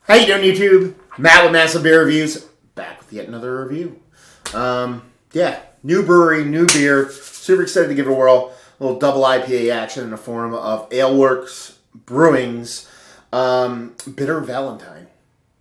How you doing, YouTube? Matt with Massive Beer Reviews, back with yet another review. New brewery, new beer. Super excited to give it a whirl. A little double IPA action in the form of Alewerks Brewing's Bitter Valentine.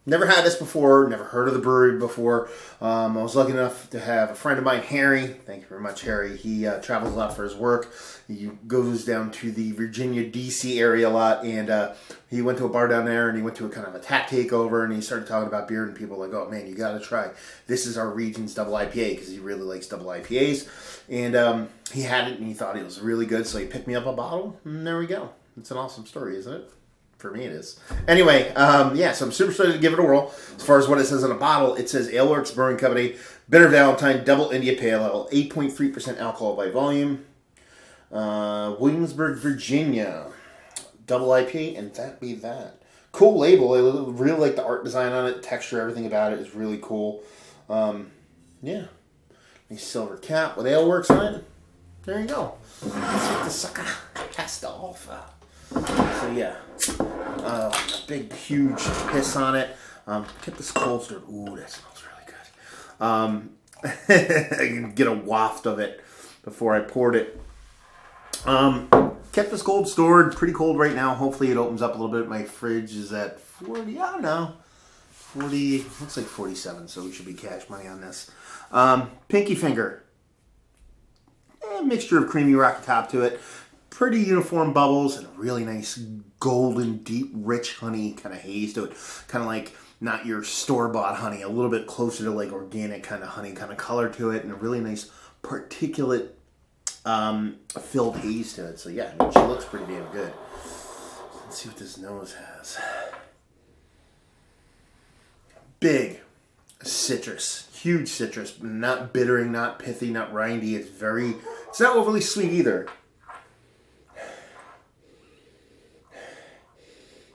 Never had this before, never heard of the brewery before. I was lucky enough to have a friend of mine, Harry. Thank you very much, Harry. He travels a lot for his work. He goes down to the Virginia, D.C. area a lot, and he went to a bar down there, and he went to a kind of a tap takeover, and he started talking about beer, and people were like, oh man, you gotta try. This is our region's double IPA, because he really likes double IPAs. And he had it, and he thought it was really good, so he picked me up a bottle, and there we go. It's an awesome story, isn't it? For me, it is. Anyway, so I'm super excited to give it a whirl. As far as what it says on the bottle, it says Alewerks Brewing Company, Bitter Valentine, Double India Pale Ale, 8.3% alcohol by volume. Williamsburg, Virginia, Double IPA, and that be that. Cool label. I really like the art design on it, texture, everything about it is really cool. Nice silver cap with Alewerks on it. There you go. Let's get the sucker cast off. So yeah, a big, huge piss on it. Get this cold stirred. Ooh, that smells really good. I can get a waft of it before I poured it. Kept this cold stored, pretty cold right now. Hopefully it opens up a little bit. My fridge is at 40, I don't know, 40, looks like 47, so we should be cash money on this. Pinky finger. A mixture of creamy rock top to it. Pretty uniform bubbles and a really nice golden, deep, rich honey kind of haze to it. Kind of like not your store-bought honey, a little bit closer to like organic kind of honey kind of color to it, and a really nice particulate filled haze to it. So yeah, I mean, she looks pretty damn good. Let's see what this nose has. Big citrus, huge citrus, not bittering, not pithy, not rindy. It's not overly sweet either.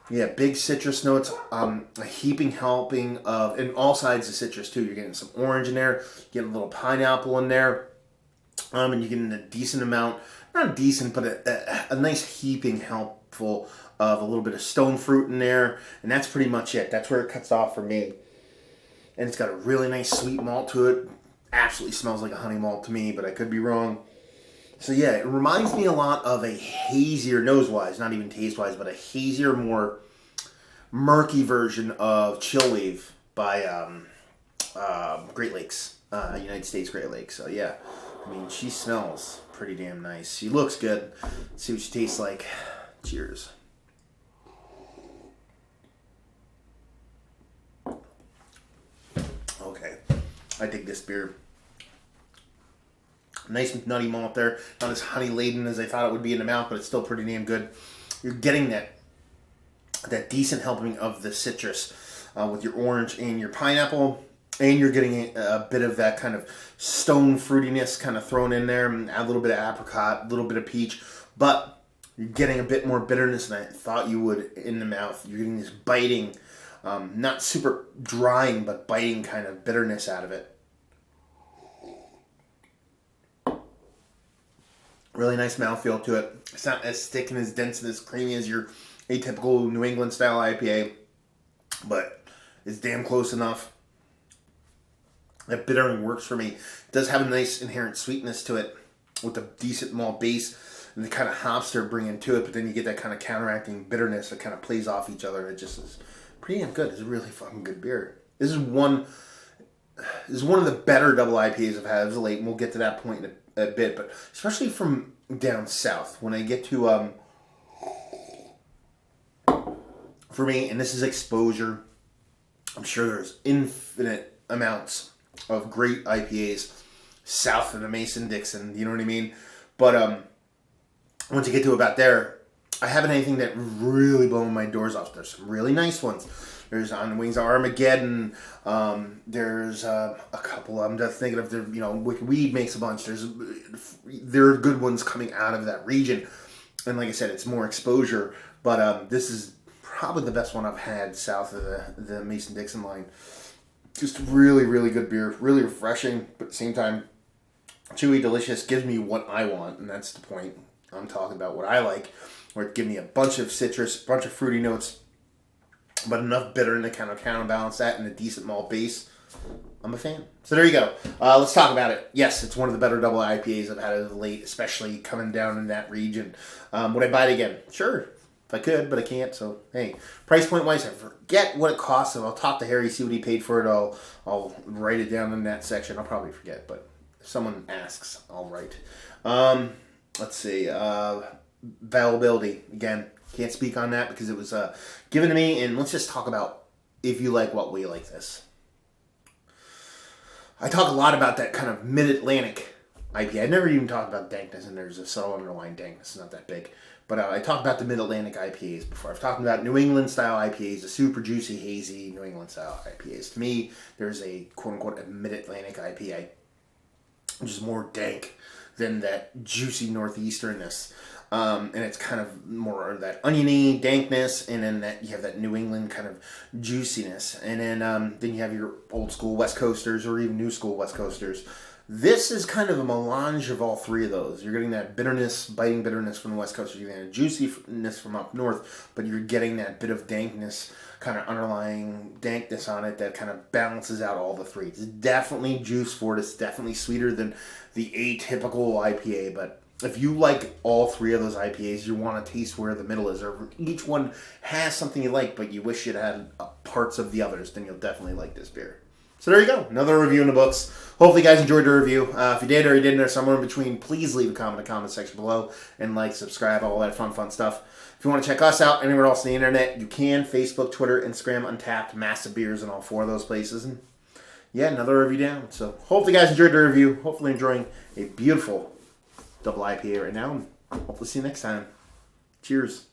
Yeah, big citrus notes, a heaping helping of, and all sides of citrus too. You're getting some orange in there, getting a little pineapple in there, and you're getting a decent amount, not decent, but a nice heaping helpful of a little bit of stone fruit in there, and that's pretty much it. That's where it cuts off for me. And it's got a really nice sweet malt to it. Absolutely smells like a honey malt to me, but I could be wrong. So yeah, it reminds me a lot of a hazier, nose-wise, not even taste-wise, but a hazier, more murky version of Chill Wave by Great Lakes, United States Great Lakes. So yeah, I mean, she smells pretty damn nice. She looks good. Let's see what she tastes like. Cheers. Okay, I dig this beer. Nice nutty malt there. Not as honey laden as I thought it would be in the mouth, but it's still pretty damn good. You're getting that decent helping of the citrus with your orange and your pineapple, and you're getting a bit of that kind of stone fruitiness kind of thrown in there, and add a little bit of apricot, a little bit of peach, but you're getting a bit more bitterness than I thought you would in the mouth. You're getting this biting, not super drying, but biting kind of bitterness out of it. Really nice mouthfeel to it. It's not as thick and as dense and as creamy as your atypical New England style IPA, but it's damn close enough. That bittering works for me. It does have a nice inherent sweetness to it with a decent malt base and the kind of hops they're bringing to it, but then you get that kind of counteracting bitterness that kind of plays off each other, and it just is pretty damn good. It's a really fucking good beer. This is one of the better double IPAs I've had as of late, and we'll get to that point in a bit, but especially from down south, when I get to for me, and this is exposure, I'm sure there's infinite amounts of great IPAs south of the Mason Dixon, you know what I mean? But once you get to about there, I haven't anything that really blown my doors off. There's some really nice ones. There's On the Wings of Armageddon. There's a couple. I'm just thinking of Wicked Weed makes a bunch. There are good ones coming out of that region, and like I said, it's more exposure. But this is probably the best one I've had south of the Mason Dixon line. Just really, really good beer. Really refreshing, but at the same time, chewy, delicious. Gives me what I want, and that's the point. I'm talking about what I like, where it gives me a bunch of citrus, bunch of fruity notes, but enough bitter to kind of counterbalance that and a decent malt base. I'm a fan. So there you go. Let's talk about it. Yes, it's one of the better double IPAs I've had as of late, especially coming down in that region. Would I buy it again? Sure. If I could, but I can't. So, hey, price point wise, I forget what it costs. So I'll talk to Harry, see what he paid for it. I'll write it down in that section. I'll probably forget, but if someone asks, I'll write. Let's see. Availability. Again, can't speak on that because it was given to me. And let's just talk about if you like what we like this. I talk a lot about that kind of mid-Atlantic IPA. I never even talked about dankness, and there's a subtle underlying dankness. It's not that big. But I talked about the mid-Atlantic IPAs before. I've talked about New England-style IPAs, the super juicy, hazy New England-style IPAs. To me, there's a quote-unquote a mid-Atlantic IPA, which is more dank than that juicy northeasternness. And it's kind of more of that oniony dankness, and then that you have that New England kind of juiciness. And then you have your old school West Coasters or even new school West Coasters. This is kind of a melange of all three of those. You're getting that bitterness, biting bitterness from the West Coast. You're getting that juiciness from up north, but you're getting that bit of dankness, kind of underlying dankness on it that kind of balances out all the three. It's definitely juice forward. It's definitely sweeter than the atypical IPA, but if you like all three of those IPAs, you want to taste where the middle is, or each one has something you like, but you wish it had parts of the others, then you'll definitely like this beer. So there you go. Another review in the books. Hopefully you guys enjoyed the review. If you did or you didn't or somewhere in between, please leave a comment in the comment section below and like, subscribe, all that fun stuff. If you want to check us out anywhere else on the internet, you can. Facebook, Twitter, Instagram, Untapped, Massive Beers in all four of those places. And yeah, another review down. So hopefully you guys enjoyed the review. Hopefully enjoying a beautiful double IPA right now. And hopefully see you next time. Cheers.